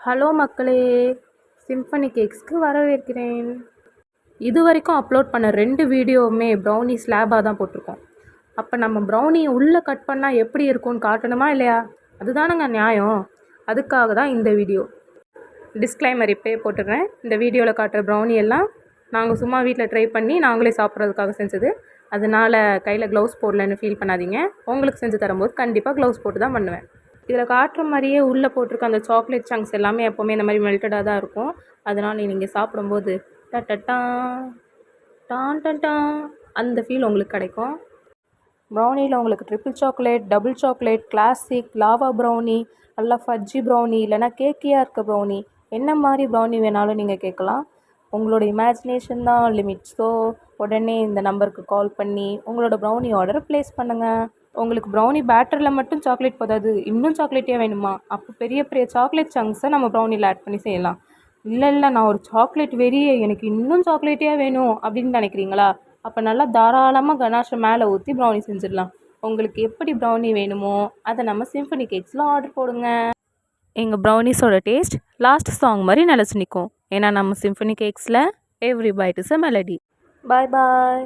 Hello மக்களே, symphony கேக்ஸ்க்கு வரவேற்கிறேன். இது வரைக்கும் அப்லோட் பண்ண 2 வீடியோவுமே ப்ரௌனி ஸ்லாபாக தான் போட்டிருக்கோம். அப்போ நம்ம ப்ரௌனியை உள்ளே கட் பண்ணால் எப்படி இருக்கும்னு காட்டணுமா இல்லையா? அதுதானங்க நியாயம். அதுக்காக தான் இந்த வீடியோ. டிஸ்க்ளைமர் இப்போயே போட்டுடுறேன். இந்த வீடியோவில் காட்டுற ப்ரௌனி எல்லாம் நாங்கள் சும்மா வீட்டில் ட்ரை பண்ணி நாங்களே சாப்பிட்றதுக்காக செஞ்சது. அதனால் கையில் க்ளவுஸ் போடலன்னு ஃபீல் பண்ணாதீங்க. உங்களுக்கு செஞ்சு தரும்போது கண்டிப்பாக க்ளவுஸ் போட்டு தான் பண்ணுவேன். இதில் காட்டுற மாதிரியே உள்ளே போட்டிருக்க அந்த சாக்லேட் சங்க்ஸ் எல்லாமே எப்போவுமே இந்த மாதிரி மெல்ட்டடாக தான் இருக்கும். அதனால் நீங்கள் சாப்பிடும்போது டட்டா டான் டான் அந்த ஃபீல் உங்களுக்கு கிடைக்கும். ப்ரௌனியில் உங்களுக்கு triple chocolate, double chocolate, classic, lava brownie, நல்லா ஃபஜ்ஜி ப்ரௌனி, இல்லைனா கேக்கியாக இருக்க ப்ரௌனி, என்ன மாதிரி ப்ரௌனி வேணாலும் நீங்கள் கேட்கலாம். உங்களோட இமேஜினேஷன் தான் லிமிட். ஸோ உடனே இந்த நம்பருக்கு கால் பண்ணி உங்களோட ப்ரௌனி ஆர்டரை ப்ளேஸ் பண்ணுங்கள். உங்களுக்கு ப்ரௌனி பேட்டரில் மட்டும் சாக்லேட் போதாது, இன்னும் சாக்லேட்டே வேணுமா? அப்போ பெரிய பெரிய சாக்லேட் சங்க்ஸை நம்ம ப்ரௌனியில் ஆட் பண்ணி செய்யலாம். இல்லை நான் ஒரு சாக்லேட் வெறியே, எனக்கு இன்னும் சாக்லேட்டே வேணும் அப்படின்னு நினைக்கிறீங்களா? அப்போ நல்லா தாராளமாக கனாஷை மேலே ஊற்றி ப்ரௌனி செஞ்சிடலாம். உங்களுக்கு எப்படி ப்ரௌனி வேணுமோ அதை நம்ம சிம்பனி கேக்ஸில் ஆர்டர் போடுங்க. எங்கள் ப்ரௌனிஸோட டேஸ்ட் லாஸ்ட் சாங் மாதிரி நிலச்சி நிற்கும். ஏன்னா நம்ம சிம்பனி கேக்ஸில் every bite is a melody. Bye bye.